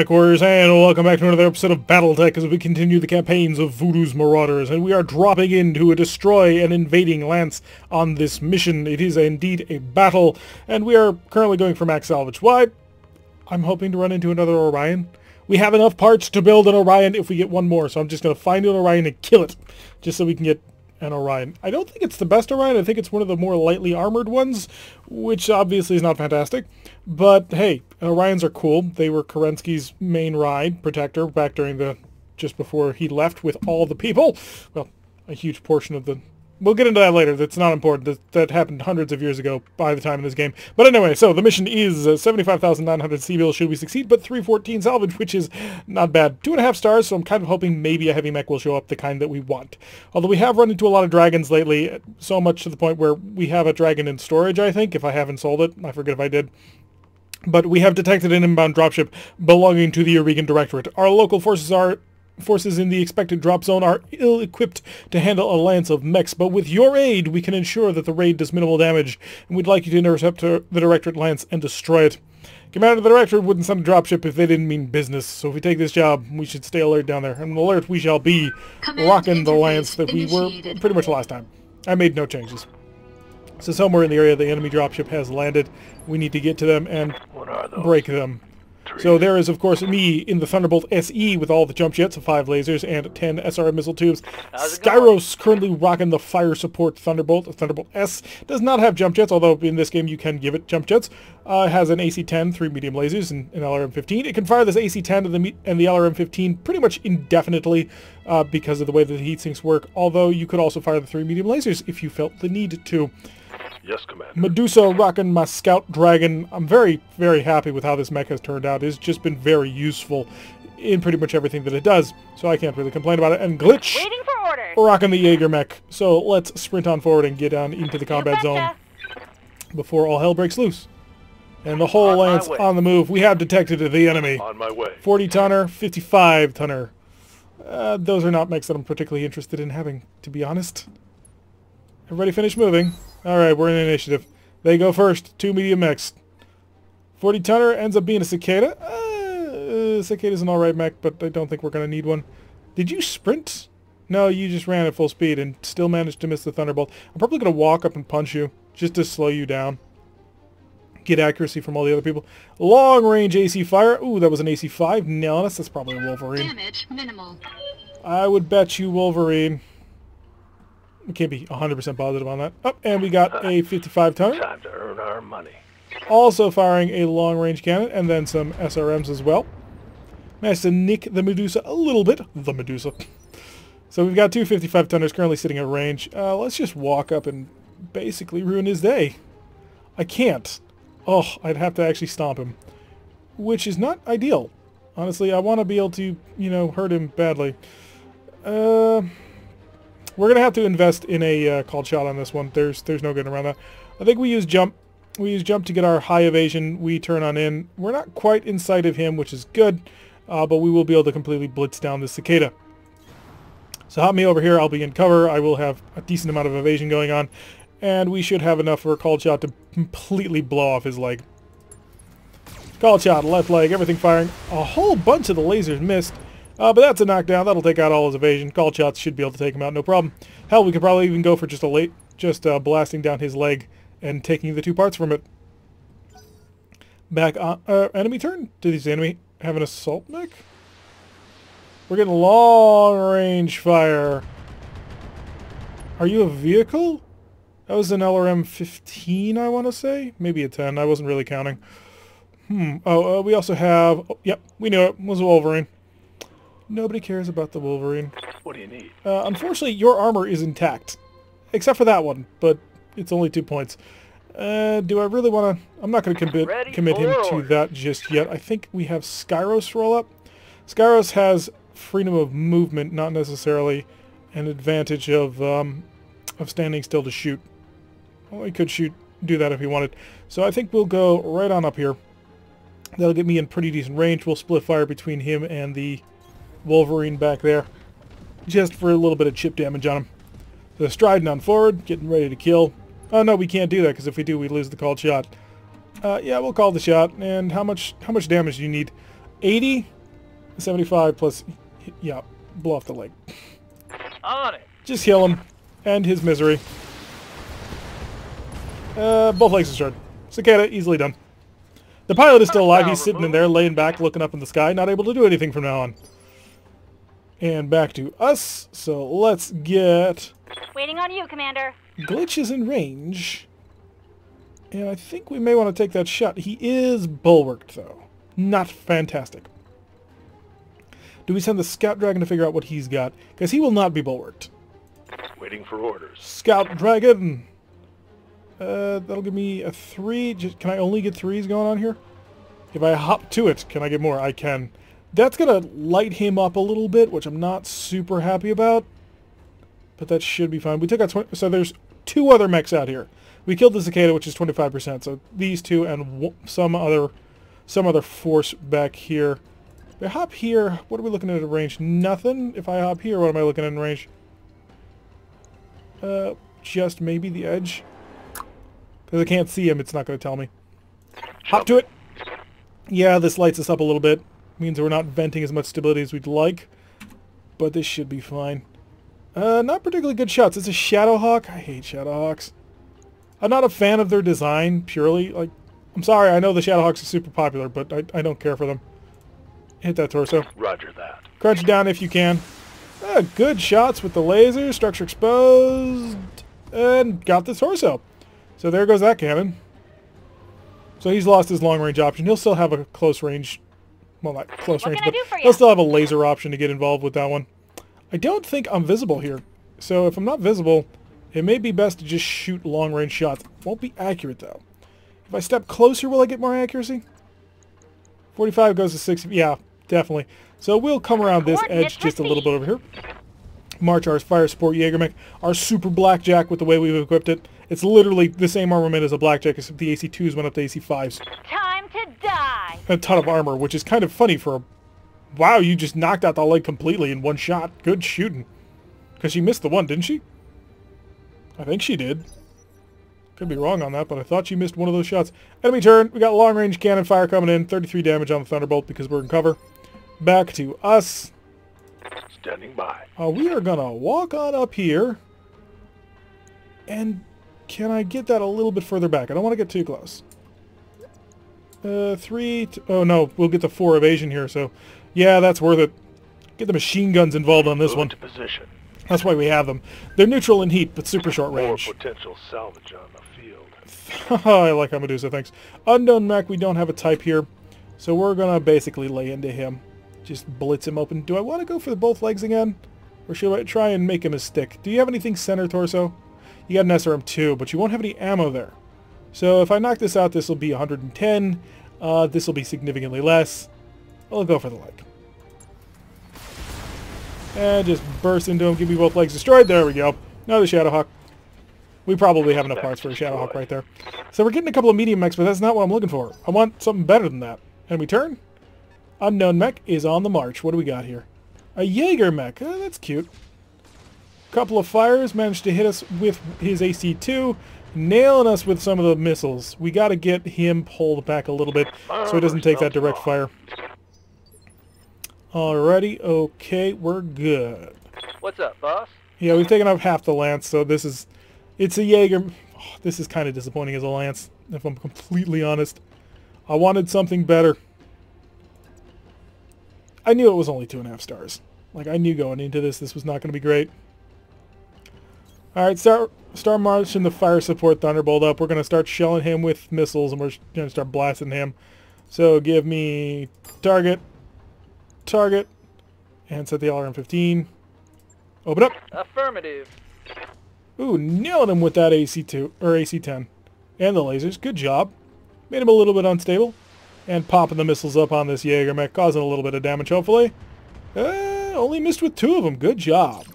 MechWarriors, and welcome back to another episode of BattleTech as we continue the campaigns of Voodoo's Marauders, and we are dropping in to destroy an invading lance on this mission. It is indeed a battle, and we are currently going for max salvage. Why? I'm hoping to run into another Orion. We have enough parts to build an Orion if we get one more, so I'm just going to find an Orion and kill it, just so we can get an Orion. I don't think it's the best Orion. I think it's one of the more lightly armored ones, which obviously is not fantastic. But hey, Orions are cool. They were Kerensky's main ride protector back during the just before he left with all the people. Well, a huge portion of the... We'll get into that later. That's not important. That happened hundreds of years ago by the time in this game. But anyway, so the mission is 75,900 C-Bill should we succeed, but 314 salvage, which is not bad. 2.5 stars, so I'm kind of hoping maybe a heavy mech will show up, the kind that we want. Although we have run into a lot of dragons lately, so much to the point where we have a dragon in storage, I think, if I haven't sold it. I forget if I did. But we have detected an inbound dropship belonging to the Oregon Directorate. Our local forces in the expected drop zone are ill-equipped to handle a lance of mechs, but with your aid, we can ensure that the raid does minimal damage, and we'd like you to intercept the Directorate lance and destroy it. Commander of the Directorate wouldn't send a dropship if they didn't mean business, so if we take this job, we should stay alert down there. And alert we shall be, rocking the lance that we were pretty much last time. I made no changes. So somewhere in the area the enemy dropship has landed. We need to get to them and break them. So there is, of course, me in the Thunderbolt SE with all the jump jets of 5 lasers and 10 SRM missile tubes. Skyros currently rocking the fire support Thunderbolt. The Thunderbolt S does not have jump jets, although in this game you can give it jump jets. It has an AC-10, 3 medium lasers, and an LRM-15. It can fire this AC-10 and the LRM-15 pretty much indefinitely because of the way that the heat sinks work, although you could also fire the 3 medium lasers if you felt the need to. Yes, Commander. Medusa rocking my Scout Dragon. I'm very, very happy with how this mech has turned out. It's just been very useful in pretty much everything that it does, so I can't really complain about it. And Glitch Waiting for orders. rocking the Jaeger mech. So let's sprint on forward and get down into the combat zone before all hell breaks loose. And the whole lance on the move. We have detected the enemy. On my way. 40-tonner, 55-tonner. Those are not mechs that I'm particularly interested in having, to be honest. Everybody finish moving. Alright, we're in initiative. They go first. 2 medium mechs. 40-tonner ends up being a Cicada. Cicada's an alright mech, but I don't think we're going to need one. Did you sprint? No, you just ran at full speed and still managed to miss the Thunderbolt. I'm probably going to walk up and punch you, just to slow you down. Get accuracy from all the other people. Long-range AC fire. Ooh, that was an AC-5. No, that's probably a Wolverine. Damage minimal. I would bet you Wolverine. We can't be 100% positive on that. Oh, and we got a 55-tonner. Time to earn our money. Also firing a long-range cannon, and then some SRMs as well. Managed to nick the Medusa a little bit. The Medusa. So we've got 2 55-tonners currently sitting at range. Let's just walk up and basically ruin his day. I can't. Oh, I'd have to actually stomp him. Which is not ideal. Honestly, I want to be able to, hurt him badly. We're going to have to invest in a called shot on this one. There's no getting around that. I think we use jump. We use jump to get our high evasion. We turn on in. We're not quite in sight of him, which is good, but we will be able to completely blitz down this Cicada. So hop me over here. I'll be in cover. I will have a decent amount of evasion going on, and we should have enough for a called shot to completely blow off his leg. Called shot, left leg, everything firing. A whole bunch of the lasers missed. But that's a knockdown. That'll take out all his evasion. Call shots should be able to take him out, no problem. Hell, we could probably even go for just blasting down his leg and taking the 2 parts from it. Back on enemy turn. Did this enemy have an assault mech? We're getting long range fire. Are you a vehicle? That was an LRM-15, I want to say. Maybe a 10. I wasn't really counting. Oh, we also have... Oh, yep, we knew it. It was a Wolverine. Nobody cares about the Wolverine. What do you need? Unfortunately, your armor is intact. Except for that one, but it's only 2 points. Do I really want to... I'm not going to commit him to that just yet. I think we have Skyros roll up. Skyros has freedom of movement, not necessarily an advantage of standing still to shoot. Well, he could do that if he wanted. So I think we'll go right on up here. That'll get me in pretty decent range. We'll split fire between him and the Wolverine back there, just for a little bit of chip damage on him. So striding on forward, getting ready to kill. Oh no, we can't do that because if we do, we lose the called shot. Yeah, we'll call the shot. And how much damage do you need? 80, 75 plus, yeah, blow off the leg. On it. Just heal him. End his misery. Both legs destroyed. Cicada, easily done. The pilot is still alive. He's sitting in there, laying back, looking up in the sky, not able to do anything from now on. And back to us. So let's get... Waiting on you, Commander. Glitch is in range. And I think we may want to take that shot. He is bulwarked, though. Not fantastic. Do we send the Scout Dragon to figure out what he's got? Because he will not be bulwarked. Waiting for orders. Scout Dragon! That'll give me a 3. Can I only get 3s going on here? If I hop to it, can I get more? I can. That's going to light him up a little bit, which I'm not super happy about. But that should be fine. We took out 20, so there's 2 other mechs out here. We killed the Cicada, which is 25%. So these 2 and some other force back here. If I hop here, what are we looking at range? Nothing. If I hop here, what am I looking at in range? Just maybe the edge. Because I can't see him, it's not going to tell me. Hop to it. Yeah, this lights us up a little bit. Means we're not venting as much stability as we'd like. But this should be fine. Not particularly good shots. It's a Shadowhawk. I hate Shadowhawks. I'm not a fan of their design, purely. Like, I'm sorry, I know the Shadowhawks are super popular, but I don't care for them. Hit that torso. Roger that. Crouch down if you can. Good shots with the laser. Structure exposed. And got the torso. So there goes that cannon. So he's lost his long-range option. He'll still have a close range. Well, not close range, but he'll still have a laser option to get involved with that one. I don't think I'm visible here. So if I'm not visible, it may be best to just shoot long-range shots. Won't be accurate, though. If I step closer, will I get more accuracy? 45 goes to 60. Yeah, definitely. So we'll come around this edge just a little bit over here. March our fire support Jaegermech, our super blackjack with the way we've equipped it. It's literally the same armament as a blackjack, except the AC2s went up to AC5s. Time to die. A ton of armor, which is kind of funny for a... Wow, you just knocked out the leg completely in one shot. Good shooting. Because she missed the one, didn't she? I think she did. Could be wrong on that, but I thought she missed one of those shots. Enemy turn. We got long-range cannon fire coming in. 33 damage on the Thunderbolt because we're in cover. Back to us. Standing by. We are going to walk on up here. And can I get that a little bit further back? I don't want to get too close. 3... Oh, no. We'll get the 4 evasion here, so... Yeah, that's worth it. Get the machine guns involved on this one. To position. That's why we have them. They're neutral in heat, but super short range. More potential salvage on the field. I like how Medusa thinks. Unknown mech, we don't have a type here. So we're going to basically lay into him. Just blitz him open. Do I want to go for the both legs again? Or should I try and make him a stick? Do you have anything center torso? You got an SRM2, but you won't have any ammo there. So if I knock this out, this will be 110. This will be significantly less. I'll go for the leg. And just burst into him. Give me both legs destroyed. There we go. Another Shadowhawk. We probably have enough parts for a Shadowhawk right there. So we're getting a couple of medium mechs, but that's not what I'm looking for. I want something better than that. And we turn. Unknown mech is on the march. What do we got here? A Jaeger mech. That's cute. Couple of fires. Managed to hit us with his AC2. Nailing us with some of the missiles. We got to get him pulled back a little bit so he doesn't take that direct fire. Alrighty, okay, we're good. What's up, boss? Yeah, we've taken up half the lance, so it's a Jaeger. Oh, this is kind of disappointing as a lance, if I'm completely honest. I wanted something better. I knew it was only 2.5 stars. Like, I knew going into this was not going to be great. Alright, start marching the fire support Thunderbolt up. We're going to start shelling him with missiles, and we're going to start blasting him. So give me target, and set the LRM-15. Open up. Affirmative. Ooh, nailing him with that AC2, or AC-10. And the lasers. Good job. Made him a little bit unstable. And popping the missiles up on this Jaeger mech, causing a little bit of damage, hopefully. Only missed with 2 of them. Good job.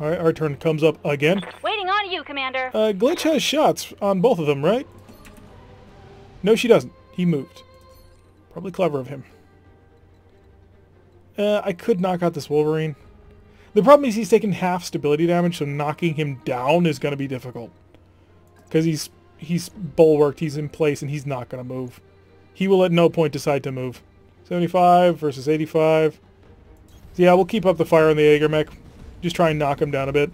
Alright, our turn comes up again. Waiting on you, Commander. Glitch has shots on both of them, right? No, she doesn't. He moved. Probably clever of him. I could knock out this Wolverine. The problem is he's taking half stability damage, so knocking him down is going to be difficult. Because he's bulwarked, he's in place, and he's not going to move. He will at no point decide to move. 75 versus 85. Yeah, we'll keep up the fire on the Jaeger mech. Just try and knock him down a bit.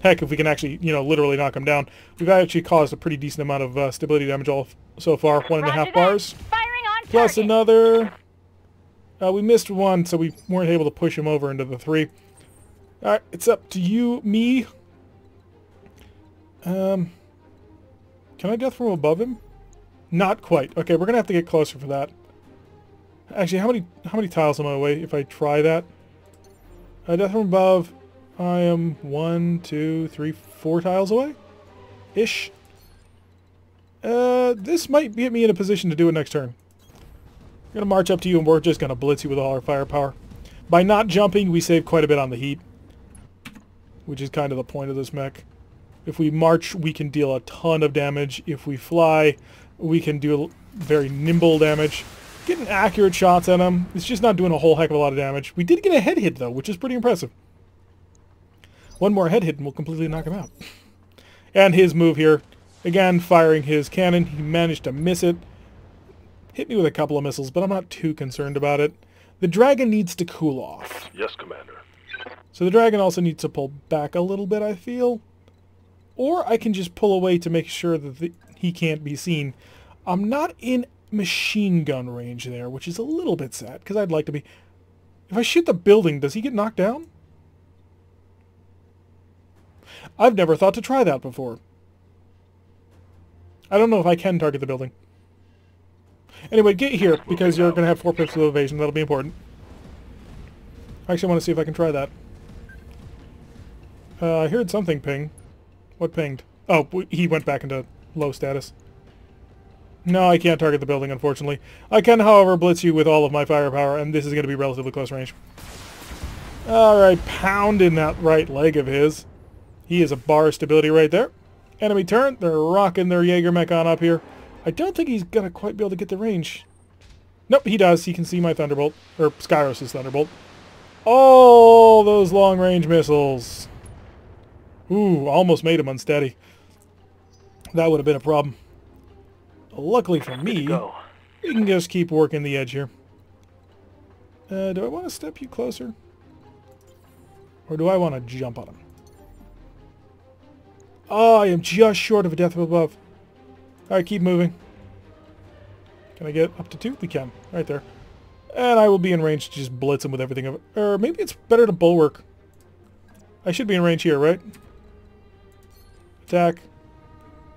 Heck, if we can actually, literally knock him down. We've actually caused a pretty decent amount of stability damage so far. 1.5 bars. Firing on Plus target. another. We missed one, so we weren't able to push him over into the 3. Alright, it's up to you, me. Can I death from above him? Not quite. Okay, we're gonna have to get closer for that. Actually, how many tiles am I away if I try that? Death from above. I am 1, 2, 3, 4 tiles away? Ish. This might get me in a position to do it next turn. I'm gonna march up to you and we're just gonna blitz you with all our firepower. By not jumping, we save quite a bit on the heat. Which is kind of the point of this mech. If we march, we can deal a ton of damage. If we fly, we can do very nimble damage. Getting accurate shots at him. It's just not doing a whole heck of a lot of damage. We did get a head hit, though, which is pretty impressive. One more head hit and we'll completely knock him out. And his move here. Again, firing his cannon. He managed to miss it. Hit me with a couple of missiles, but I'm not too concerned about it. The dragon needs to cool off. Yes, Commander. So the dragon also needs to pull back a little bit, I feel. Or I can just pull away to make sure that he can't be seen. I'm not in machine gun range there, which is a little bit sad, because I'd like to be... If I shoot the building, does he get knocked down? I've never thought to try that before. I don't know if I can target the building. Anyway, get here, because you're going to have 4 pips of evasion. That'll be important. I actually want to see if I can try that. I heard something ping. What pinged? Oh, he went back into low status. No, I can't target the building, unfortunately. I can, however, blitz you with all of my firepower, and this is going to be relatively close range. Alright, pounding that right leg of his. He is a bar of stability right there. Enemy turn. They're rocking their Jaeger mech on up here. I don't think he's going to quite be able to get the range. Nope, he does. He can see my Thunderbolt. Or Skyros' Thunderbolt. Oh, those long-range missiles. Ooh, almost made him unsteady. That would have been a problem. Luckily for me, we can just keep working the edge here. Do I want to step you closer? Or do I want to jump on him? Oh, I am just short of a death from above. Alright, keep moving. Can I get up to 2? We can. Right there. And I will be in range to just blitz him with everything of it. Or maybe it's better to bulwark. I should be in range here, right? Attack.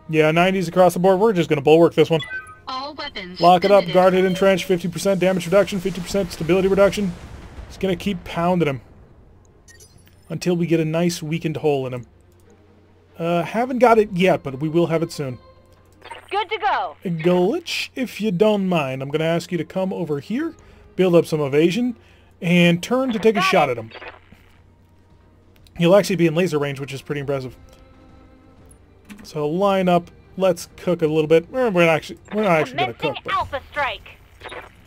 Yeah, 90s across the board. We're just going to bulwark this one. All weapons. Lock it up. Guarded entrench. 50% damage reduction. 50% stability reduction. Just going to keep pounding him. Until we get a nice weakened hole in him. Haven't got it yet, but we will have it soon. Good to go. Glitch, if you don't mind. I'm going to ask you to come over here. Build up some evasion. And turn to take a shot at him. He'll actually be in laser range, which is pretty impressive. So line up. Let's cook a little bit. We're not actually going to cook. But... Alpha strike.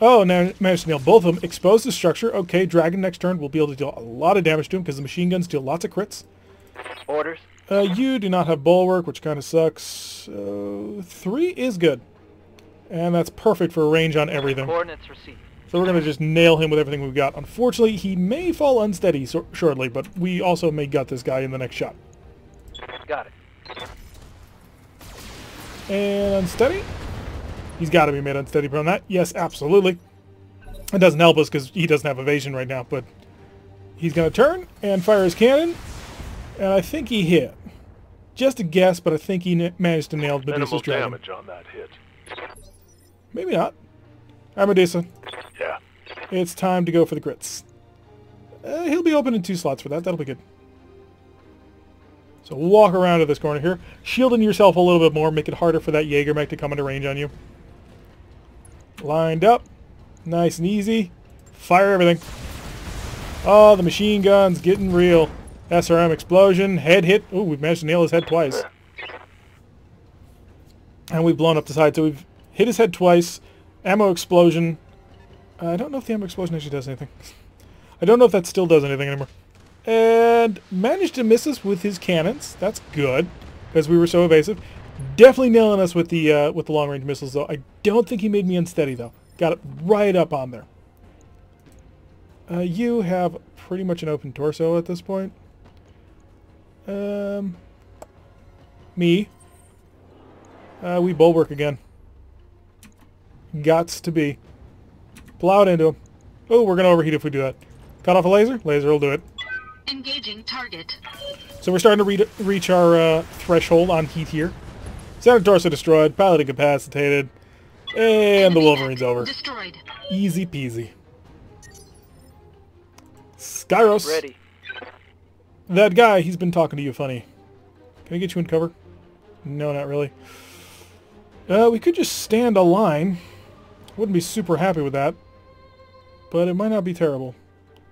Oh, now managed to nail both of them. Expose the structure. Okay, dragon next turn. We'll be able to deal a lot of damage to him because the machine guns deal lots of crits. Orders. You do not have bulwark, which kind of sucks. 3 is good. And that's perfect for range on everything. Coordinates received. So we're going to just nail him with everything we've got. Unfortunately, he may fall unsteady shortly, but we also may gut this guy in the next shot. Got it. And unsteady? He's got to be made unsteady from that. Yes, absolutely. It doesn't help us because he doesn't have evasion right now, but he's going to turn and fire his cannon. And I think he hit. Just a guess, but I think he managed to nail Medusa's Minimal dragon. damage on that hit. Maybe not. Alright, Medusa. Yeah. It's time to go for the crits. He'll be open in 2 slots for that. That'll be good. So walk around to this corner here. Shielding yourself a little bit more. Make it harder for that Jaeger mech to come into range on you. Lined up. Nice and easy. Fire everything. Oh, the machine gun's getting real. SRM explosion. Head hit. Ooh, we've managed to nail his head twice. And we've blown up the side. So we've hit his head twice. Ammo explosion. I don't know if the ammo explosion actually does anything. I don't know if that still does anything anymore. And managed to miss us with his cannons. That's good, because we were so evasive. Definitely nailing us with the long-range missiles, though. I don't think he made me unsteady, though. Got it right up on there. You have pretty much an open torso at this point. Me. We bulwark again. Gots to be. Plow it into him. Oh, we're going to overheat if we do that. Cut off a laser? Laser will do it. Engaging target. So we're starting to reach our threshold on heat here. Center torso destroyed, pilot incapacitated, and the Wolverine's over. Destroyed. Easy peasy. Skyros. Ready. That guy, he's been talking to you funny. Can I get you in cover? No, not really. We could just stand a line. Wouldn't be super happy with that. But it might not be terrible.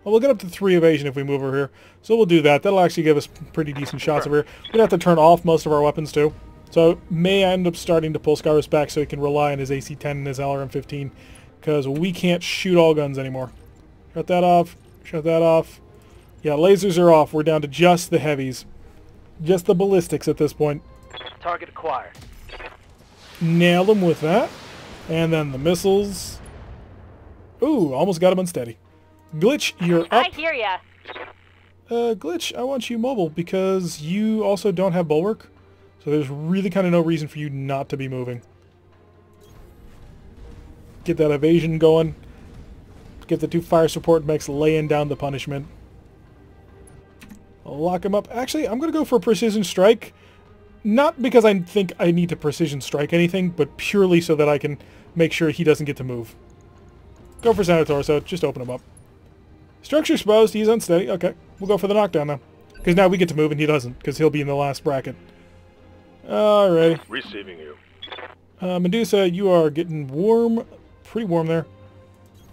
Well, we'll get up to 3 evasion if we move over here. So we'll do that. That'll actually give us pretty decent shots over here. We're going to have to turn off most of our weapons too. So may end up starting to pull Skyros back so he can rely on his AC-10 and his LRM-15. Because we can't shoot all guns anymore. Shut that off. Shut that off. Yeah, lasers are off. We're down to just the heavies. Just the ballistics at this point. Target acquired. Nail them with that. And then the missiles. Ooh, almost got him unsteady. Glitch, you're up. I hear ya. Glitch, I want you mobile because you also don't have bulwark. So there's really kind of no reason for you not to be moving. Get that evasion going. Get the 2 fire support mechs laying down the punishment. Lock him up. Actually, I'm going to go for a precision strike. Not because I think I need to precision strike anything, but purely so that I can make sure he doesn't get to move. Go for center torso. Just open him up. Structure exposed. He's unsteady. Okay. We'll go for the knockdown now. Because now we get to move and he doesn't. Because he'll be in the last bracket. Alrighty. Receiving you. Medusa, you are getting warm. Pretty warm there.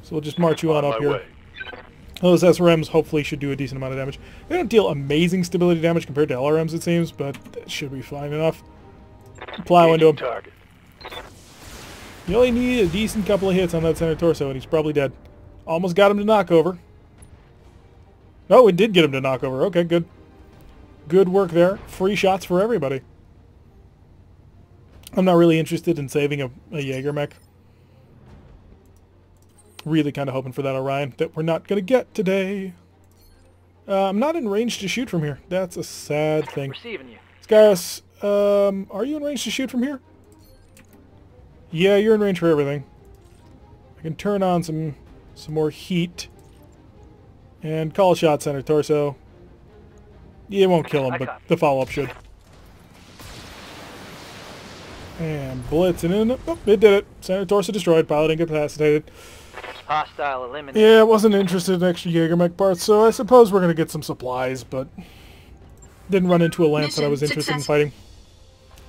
So we'll just march you on up here. Way. Those SRMs hopefully should do a decent amount of damage. They don't deal amazing stability damage compared to LRMs, it seems, but that should be fine enough. Plow into him. Target. You only need a decent couple of hits on that center torso, and he's probably dead. Almost got him to knock over. Oh, we did get him to knock over. Okay, good. Good work there. Free shots for everybody. I'm not really interested in saving a Jaeger mech. Really kind of hoping for that Orion that we're not going to get today. I'm not in range to shoot from here. That's a sad thing. Receiving you. Skyros, are you in range to shoot from here? Yeah, you're in range for everything. I can turn on some more heat. And call a shot center torso. Yeah, it won't kill him, but the follow-up should. And blitzing in. Oh, it did it. Center torso destroyed. Pilot incapacitated. Hostile eliminated. Yeah, I wasn't interested in extra Jaeger mech parts, so I suppose we're going to get some supplies, but didn't run into a lance that I was interested in fighting.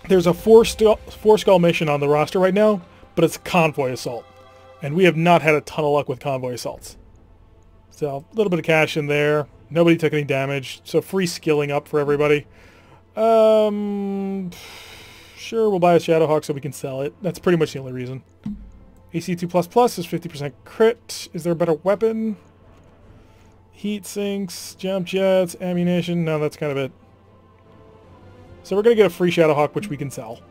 There's a four skull mission on the roster right now, but it's convoy assault. And we have not had a ton of luck with convoy assaults. So, a little bit of cash in there. Nobody took any damage, so free skilling up for everybody. Sure, we'll buy a Shadowhawk so we can sell it. That's pretty much the only reason. AC2++ is 50% crit. Is there a better weapon? Heat sinks, jump jets, ammunition. No, that's kind of it. So we're going to get a free Shadowhawk, which we can sell.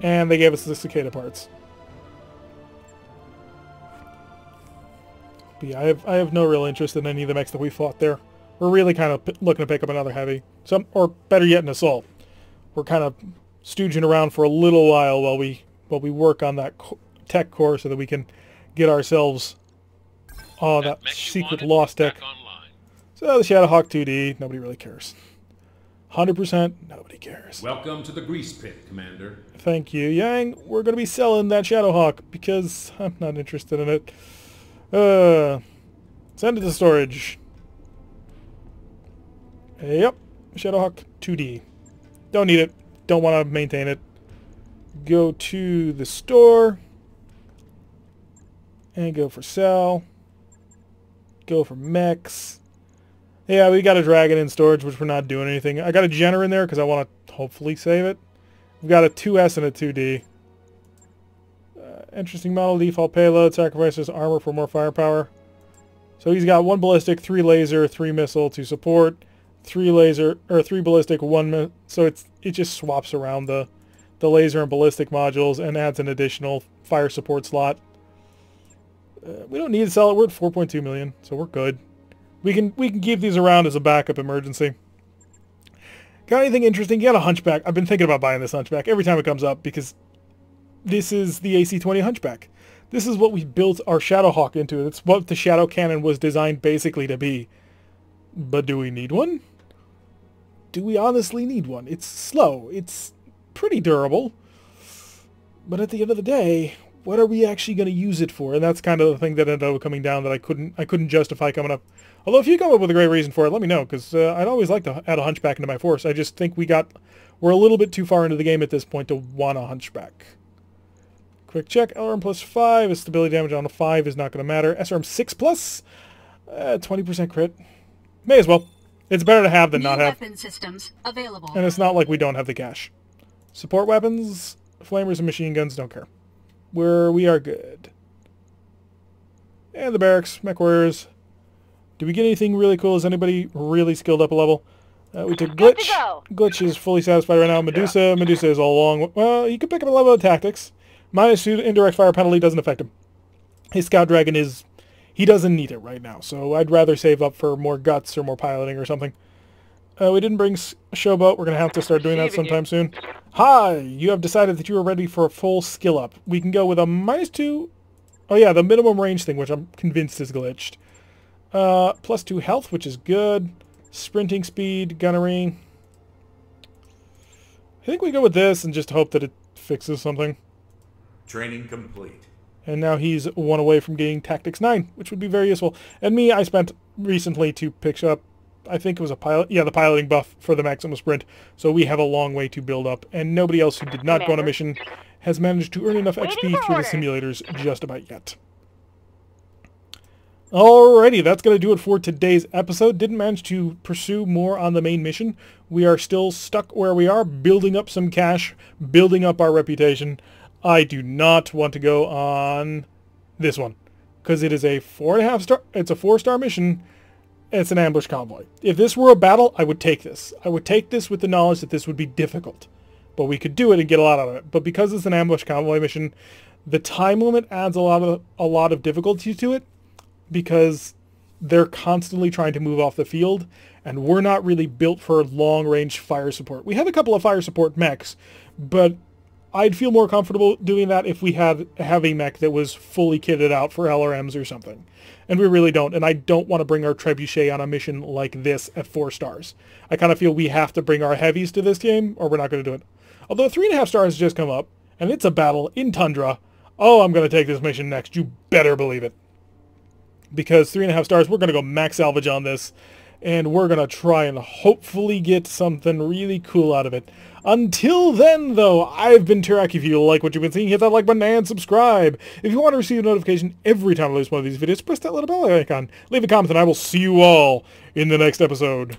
And they gave us the cicada parts. But yeah, I have no real interest in any of the mechs that we fought there. We're really kind of looking to pick up another heavy. Or better yet, an assault. We're kind of stooging around for a little while while we work on that tech core so that we can get ourselves that secret lost tech. So the Shadowhawk 2D, nobody really cares. 100%, nobody cares. Welcome to the grease pit, Commander. Thank you, Yang. We're going to be selling that Shadowhawk because I'm not interested in it. Send it to storage. Yep, Shadowhawk 2D. Don't need it. Don't want to maintain it. Go to the store. And go for sell. Go for mechs. Yeah, we got a dragon in storage, which we're not doing anything. I got a Jenner in there because I want to hopefully save it. We've got a 2S and a 2D. Interesting model, default payload, sacrifices armor for more firepower. So he's got 1 ballistic, 3 laser, 3 missile to support, 3 laser, or 3 ballistic, 1 so it just swaps around the laser and ballistic modules and adds an additional fire support slot. We don't need to sell it. We're at 4.2 million, so we're good. We can keep these around as a backup emergency. Got anything interesting? You got a Hunchback. I've been thinking about buying this Hunchback every time it comes up because this is the AC-20 Hunchback. This is what we built our Shadowhawk into. It's what the Shadow Cannon was designed basically to be. But do we need one? Do we honestly need one? It's slow. It's pretty durable. But at the end of the day, what are we actually going to use it for? And that's kind of the thing that ended up coming down that I couldn't justify coming up. Although if you come up with a great reason for it, let me know, because I'd always like to add a Hunchback into my force. I just think we're a little bit too far into the game at this point to want a Hunchback. Quick check, LRM plus 5, is stability damage on a 5 is not going to matter. SRM 6 plus, 20% crit. May as well. It's better to have than not have. Weapon systems available. And it's not like we don't have the cash. Support weapons, flamers and machine guns, don't care. We are good. And the barracks, MechWarriors. Do we get anything really cool? Is anybody really skilled up a level? We took Good Glitch. to go. Glitch is fully satisfied right now. Medusa. Medusa is all along. Well, you can pick up a level of tactics. Minus 2 indirect fire penalty doesn't affect him. His Scout Dragon is... He doesn't need it right now, so I'd rather save up for more guts or more piloting or something. We didn't bring Showboat. We're going to have to start doing that sometime soon. Hi! You have decided that you are ready for a full skill up. We can go with a minus 2... Oh yeah, the minimum range thing, which I'm convinced is glitched. Plus 2 health, which is good. Sprinting speed, gunnery. I think we go with this and just hope that it fixes something. Training complete. And now he's 1 away from getting Tactics 9, which would be very useful. And me, I spent recently to pick up, I think it was a pilot, yeah, the piloting buff for the maximum sprint. So we have a long way to build up. And nobody else who did not go on a mission has managed to earn enough XP through the simulators just about yet. Alrighty, that's going to do it for today's episode. Didn't manage to pursue more on the main mission. We are still stuck where we are, building up some cash, building up our reputation. I do not want to go on this one, because it is a 4.5 star, it's a 4-star mission, it's an ambush convoy. If this were a battle, I would take this. I would take this with the knowledge that this would be difficult. But we could do it and get a lot out of it. But because it's an ambush convoy mission, the time limit adds a lot of difficulty to it, because they're constantly trying to move off the field, and we're not really built for long-range fire support. We have a couple of fire support mechs, but I'd feel more comfortable doing that if we had a heavy mech that was fully kitted out for LRMs or something. And we really don't, and I don't want to bring our trebuchet on a mission like this at 4 stars. I kind of feel we have to bring our heavies to this game, or we're not going to do it. Although 3.5 stars has just come up, and it's a battle in Tundra. Oh, I'm going to take this mission next. You better believe it. Because 3.5 stars, we're going to go max salvage on this, and we're going to try and hopefully get something really cool out of it. Until then, though, I've been Turak. If you like what you've been seeing, hit that like button and subscribe. If you want to receive a notification every time I release one of these videos, press that little bell icon. Leave a comment, and I will see you all in the next episode.